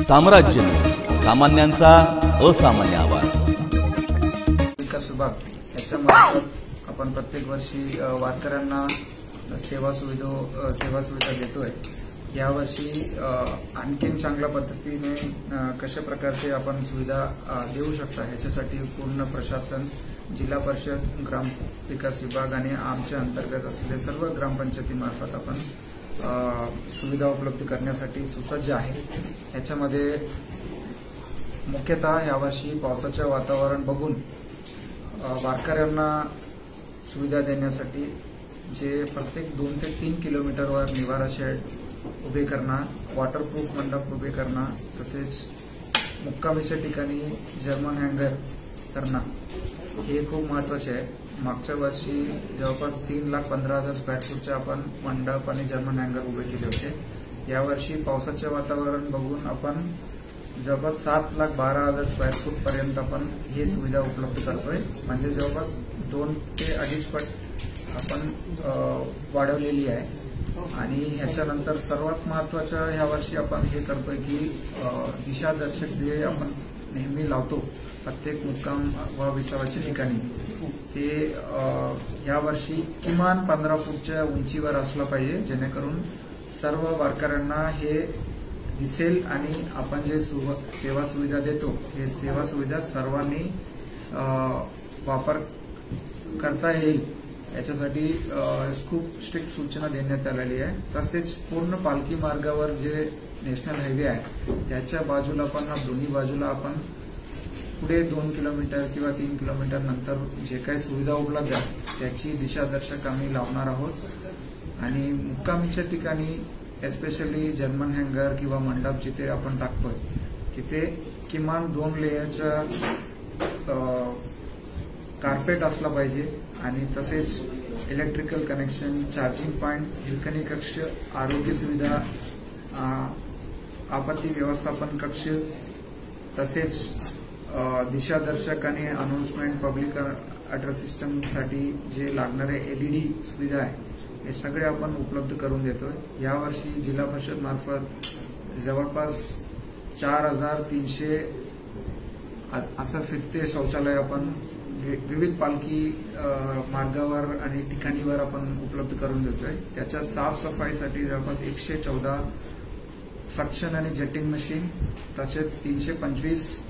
साम्राज्य, सामान्यांचा असामान्य आवाज। विकास विभाग याच्यामार्फत आपण प्रत्येक वर्षी वारकऱ्यांना सेवा सुविधा देतोय। यावर्षी आणखीन चांगल्या पद्धतीने कशा प्रकारचे आपण सुविधा देऊ शकता याच्यासाठी पूर्ण प्रशासन, जिल्हा परिषद, ग्राम विकास विभाग आणि आमच्या अंतर्गत असलेले सर्व ग्रामपंचायतीमार्फत आपण सुविधा उपलब्ध करण्यासाठी सुसज्ज आहे। याच्यामध्ये मुख्यतः यावर्षी पावसाचे वातावरण बघून वारकऱ्यांना सुविधा देण्यासाठी जे प्रत्येक 2 ते 3 किलोमीटरवर निवारा शेड उभे करणं, वॉटरप्रूफ मंडप उभे करणं, तसेच मुक्कामीच्या ठिकाणी जर्मन हँगर करणं हे खूप महत्त्वाचे आहे। मागच्या वर्षी जवळपास 3,15,000 स्क्वेअर फूटचे आपण मंडप आणि जर्मन हँगर उभे केले होते। यावर्षी पावसाचे वातावरण बघून आपण जवळपास 7,12,000 स्क्वेअर फूट पर्यंत आपण ही सुविधा उपलब्ध करतोय, म्हणजे जवळपास 2 ते 2.5 पट आपण वाढवलेली आहे। आणि ह्याच्यानंतर सर्वात महत्त्वाचं यावर्षी आपण हे करतोय की दिशादर्शक जे आपण नेहमी लावतो प्रत्येक मुक्काम व विसावाच्या ठिकाणी, ते यावर्षी किमान 15 फूटच्या उंचीवर असलं पाहिजे, जेणेकरून सर्व वारकऱ्यांना हे दिसेल आणि आपण जे सेवा सुविधा देतो हे सेवा सुविधा सर्वांनी वापर करता येईल याच्यासाठी खूप स्ट्रिक्ट सूचना देण्यात आलेली आहे। तसेच पूर्ण पालखी मार्गावर जे नॅशनल हायवे आहे त्याच्या बाजूला पण दोन्ही बाजूला आपण पुढे 2 किलोमीटर किंवा 3 किलोमीटर नंतर जे काही सुविधा उपलब्ध आहे त्याची दिशादर्शक आम्ही लावणार आहोत। आणि मुक्कामीच्या ठिकाणी एस्पेशली जर्मन हँगर किंवा मंडप जिथे आपण टाकतोय तिथे किमान 2 लेयरचा कार्पेट असला पाहिजे आणि तसेच electrical connection, charging point, Hirkani कक्ष, आरोग्य सुविधा, आपत्ती व्यवस्थापन कक्ष, तसेच दिशादर्शक आणि अनाउन्समेंट, पब्लिक ॲड्रेस सिस्टम साठी जे लागणारे LED सुविधा आहे हे सगळे आपण उपलब्ध करून देतोय। यावर्षी जिल्हा परिषद मार्फत जवळपास 4,300 असं फिरते शौचालय आपण विविध पालखी मार्गावर आणि ठिकाणीवर आपण उपलब्ध करून देतोय। त्याच्या साफसफाईसाठी जवळपास 114 सक्शन आणि जेटिंग मशीन, तसेच 325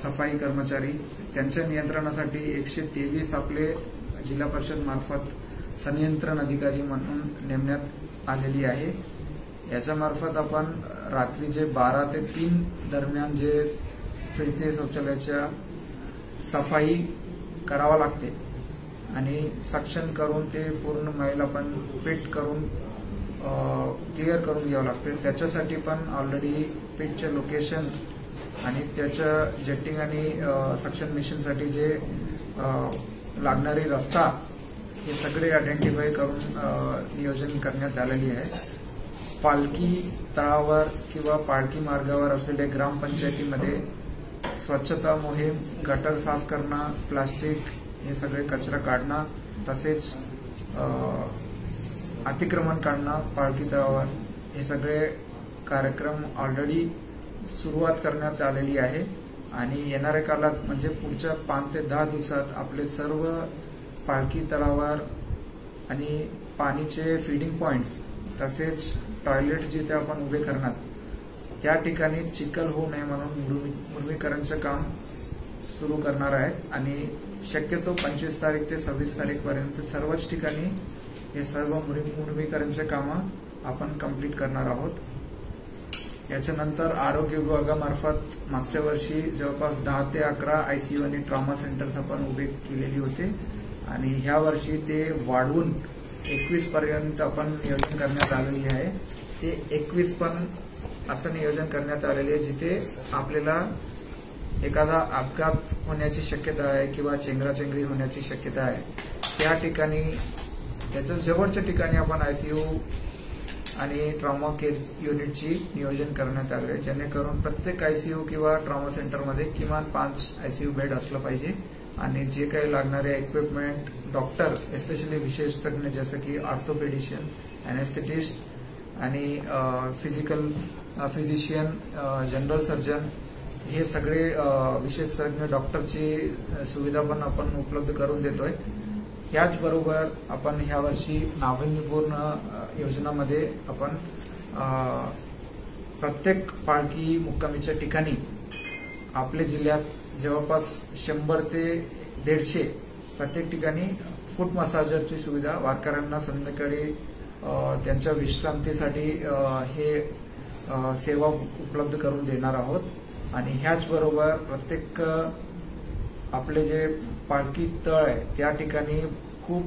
सफाई कर्मचारी, त्यांच्या नियंत्रणासाठी 123 आपले जिल्हा परिषद मार्फत संनियंत्रण अधिकारी म्हणून नेमण्यात आलेली आहे। याच्या मार्फत आपण रात्रीचे 12 ते 3 दरम्यान जे फिरते शौचालयाच्या सफाई करावा लागते आणि सक्शन करून ते पूर्ण मैल आपण पिट करून क्लिअर करून घ्यावं लागते। त्याच्यासाठी पण ऑलरेडी पिटचे लोकेशन आणि त्याच्या जेटिंग आणि सक्शन मशीनसाठी जे लागणारी रस्ता हे सगळे आयडेंटिफाय करून नियोजन करण्यात आलेली आहे। पालखी तळावर किंवा पालखी मार्गावर असलेल्या ग्रामपंचायतीमध्ये स्वच्छता मोहीम, गटर साफ करणं, प्लास्टिक हे सगळे कचरा काढणं, तसेच अतिक्रमण काढणं पालखी तळावर, हे सगळे कार्यक्रम ऑलरेडी सुरुवात करण्यात आलेली आहे। आणि येणाऱ्या काळात म्हणजे पुढच्या 5 ते 10 दिवसात आपले सर्व पालखी तळावर आणि पाणीचे फीडिंग पॉइंट्स, तसेच टॉयलेट जिथे आपण उभे करणार त्या ठिकाणी चिखल होऊ नये म्हणून मुरमीकरणचं काम सुरू करणार आहेत। आणि शक्यतो 25 तारीख ते 26 तारीखपर्यंत सर्वच ठिकाणी हे सर्व मुरमीकरणचे कामं आपण कंप्लीट करणार आहोत। याच्यानंतर आरोग्य विभागामार्फत मागच्या वर्षी जवळपास 10 ते 11 ICU आणि ट्रॉमा सेंटर्स आपण उभे केलेली होते आणि ह्या वर्षी ते वाढवून 21 पर्यंत आपण नियोजन करण्यात आलेली आहे। ते 21 पण असं नियोजन करण्यात आलेले आहे जिथे आपल्याला एखादा अपघात होण्याची शक्यता आहे किंवा चेंगराचेंगरी होण्याची शक्यता आहे, त्या ठिकाणी त्याच्या जवळच्या ठिकाणी आपण ICU आणि ट्रॉमा केअर युनिटची नियोजन करण्यात आले आहे, जेणेकरून प्रत्येक ICU किंवा ट्रॉमा सेंटरमध्ये किमान 5 ICU बेड असलं पाहिजे आणि जे काही लागणारे इक्विपमेंट, डॉक्टर, एस्पेशली विशेष तज्ञ जसं की ऑर्थोपेडिशियन, अनेस्थेटिस्ट आणि फिजिशियन, जनरल सर्जन हे सगळे विशेषज्ञ डॉक्टरची सुविधा पण आपण उपलब्ध करून देतोय. याचबरोबर आपण ह्या वर्षी नाविन्यपूर्ण योजनामध्ये आपण प्रत्येक पालखी मुक्कामीच्या ठिकाणी आपल्या जिल्ह्यात जवळपास 100 ते 150 प्रत्येक ठिकाणी फूट मसाजरची सुविधा वारकऱ्यांना संध्याकाळी त्यांच्या विश्रांतीसाठी हे सेवा उपलब्ध करून देणार आहोत. आणि ह्याचबरोबर प्रत्येक आपले जे पालखी तळ आहे त्या ठिकाणी खूप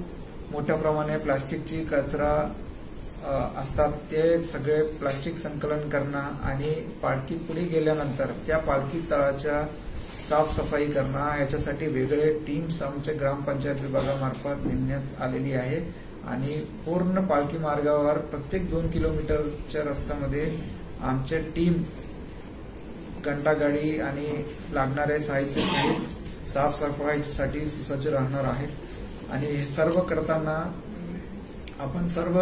मोठ्या प्रमाणे प्लास्टिकची कचरा असतात, ते सगळे प्लास्टिक संकलन करणं आणि पालखी पुढे गेल्यानंतर त्या पालखी तळाच्या साफसफाई करणं, याच्यासाठी वेगळे टीम्स आमच्या ग्रामपंचायत विभागामार्फत नेमण्यात आलेली आहे. आणि पूर्ण पालखी मार्गावर प्रत्येक 2 किलोमीटरच्या रस्त्यामध्ये आमच्या टीम घंटागाडी आणि लागणारे साहित्य सहित साफसफाईसाठी सुसज्ज राहणार आहेत. आणि हे सर्व करताना आपण सर्व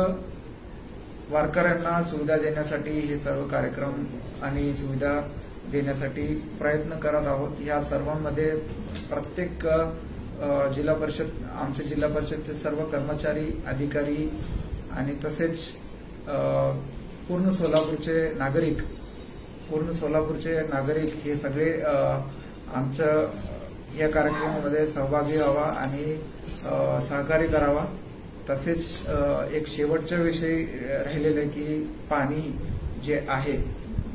वारकऱ्यांना सुविधा देण्यासाठी हे सर्व कार्यक्रम आणि सुविधा देण्यासाठी प्रयत्न करत आहोत. या सर्वांमध्ये प्रत्येक जिल्हा परिषद, आमच्या जिल्हा परिषदचे सर्व कर्मचारी, अधिकारी आणि तसेच पूर्ण सोलापूरचे नागरिक हे सगळे आमच्या या कार्यक्रमामध्ये सहभागी व्हावा आणि सहकार्य करावा. तसेच एक शेवटचा विषय राहिलेला आहे की पाणी जे आहे,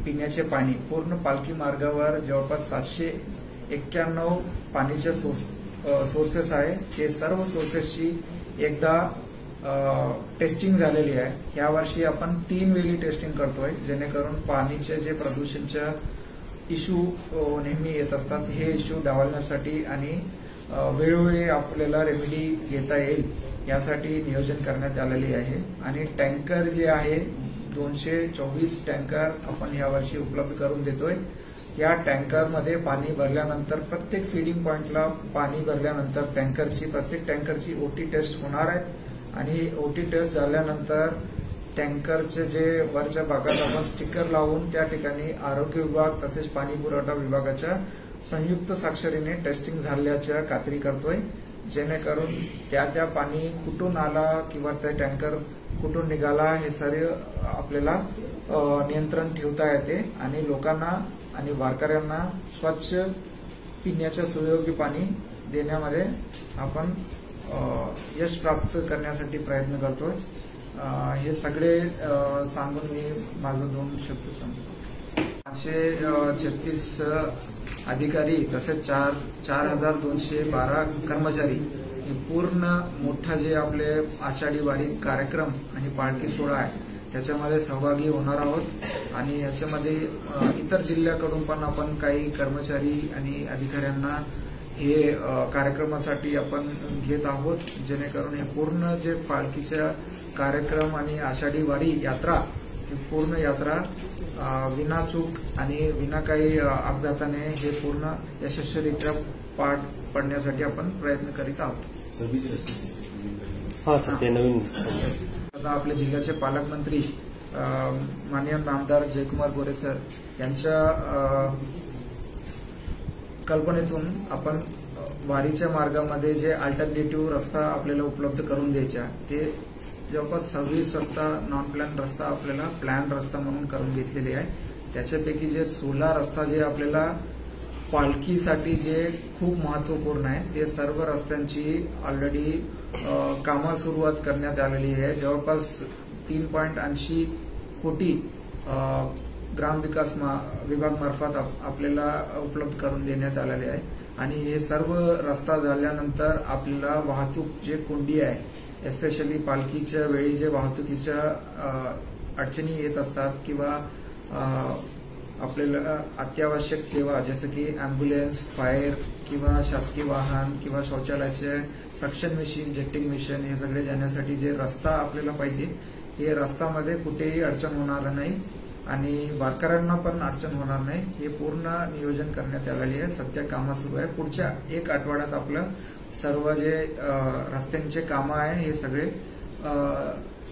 पिण्याचे पाणी पूर्ण पालखी मार्गावर जवळपास 791 पाण्याचे सोर्सेस आहे. ते सर्व सोर्सेसची एकदा टेस्टिंग झालेली आहे. यावर्षी आपण 3 वेळी टेस्टिंग करतोय, जेणेकरून पाणीचे जे प्रदूषणच्या इश्यू नेहमी येत असतात हे इश्यू डावलण्यासाठी आणि वेळोवेळी आपल्याला रेमेडी घेता येईल यासाठी नियोजन करण्यात आलेले आहे. आणि टँकर जे आहे 224 टँकर आपण यावर्षी उपलब्ध करून देतोय. या टँकरमध्ये पाणी भरल्यानंतर प्रत्येक फीडिंग पॉइंटला पाणी भरल्यानंतर प्रत्येक टँकरची ओटी टेस्ट होणार आहे. आणि ओटी टेस्ट झाल्यानंतर टँकरचे जे वरच्या भागात आपण स्टिकर लावून त्या ठिकाणी आरोग्य विभाग तसेच पाणी पुरवठा विभागाच्या संयुक्त स्वाक्षरीने टेस्टिंग झाल्याच्या खात्री करतोय, जेणेकरून त्या पाणी कुठून आला किंवा ते टँकर कुठून निघाला हे सर्व आपल्याला नियंत्रण ठेवता येते. आणि लोकांना आणि वारकऱ्यांना स्वच्छ पिण्याच्या सुयोग्य पाणी देण्यामध्ये आपण यश प्राप्त करण्यासाठी प्रयत्न करतोय. हे सगळे सांगून मी माझं 2 शब्द सांगतो. 536 अधिकारी तसेच 4212 कर्मचारी हे पूर्ण मोठा जे आपले आषाढी वारी कार्यक्रम आणि पालखी सोहळा आहे त्याच्यामध्ये सहभागी होणार आहोत. आणि याच्यामध्ये इतर जिल्ह्याकडून पण आपण काही कर्मचारी आणि अधिकाऱ्यांना हे कार्यक्रमासाठी आपण घेत आहोत, जेणेकरून हे पूर्ण जे पालखीच्या कार्यक्रम आणि आषाढी वारी यात्रा ही पूर्ण यात्रा विनाचूक आणि विना काही अपघाताने हे पूर्ण यशस्वीरित्या पार पडण्यासाठी आपण प्रयत्न करीत आहोत. आता आपल्या जिल्ह्याचे पालकमंत्री माननीय आमदार जयकुमार गोरे सर यांच्या कल्पनेतून आपण वारीच्या मार्गामध्ये जे अल्टरनेटिव्ह रस्ता आपल्याला उपलब्ध करून द्यायचा, ते जवळपास 26 रस्ता नॉन प्लॅन रस्ता आपल्याला प्लॅन रस्ता म्हणून करून घेतलेले आहे. त्याच्यापैकी जे 16 रस्ता जे आपल्याला पालखीसाठी जे खूप महत्वपूर्ण आहे ते सर्व रस्त्यांची ऑलरेडी कामं सुरुवात करण्यात आलेली आहे. जवळपास 3.80 कोटी ग्रामविकास विभागामार्फत आपल्याला उपलब्ध करून देण्यात आलेले आहे. आणि हे सर्व रस्ता झाल्यानंतर आपल्याला वाहतूक जे कोंडी आहे, एस्पेशली पालखीच्या वेळी जे वाहतुकीच्या अडचणी येत असतात किंवा आपल्याला अत्यावश्यक सेवा जसं की अँब्युलन्स, फायर किंवा शासकीय वाहन किंवा शौचालयाचे सक्शन मशीन, जेटिंग मशीन हे सगळे जाण्यासाठी जे रस्ता आपल्याला पाहिजे, हे रस्त्यामध्ये कुठेही अडचण होणार नाही आणि वारकऱ्यांना पण अडचण होणार नाही, हे पूर्ण नियोजन करण्यात आलेले आहे. सध्या कामं सुरू आहे. पुढच्या 1 आठवड्यात आपलं सर्व जे रस्त्यांचे कामं आहे हे सगळे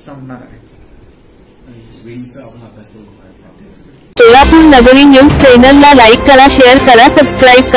संपणार आहेत. विंगचा आपण अभ्यास करून बघायचा. सोलापूर नगरी न्यूज चॅनलला लाईक करा, शेअर करा, सबस्क्राईब करा.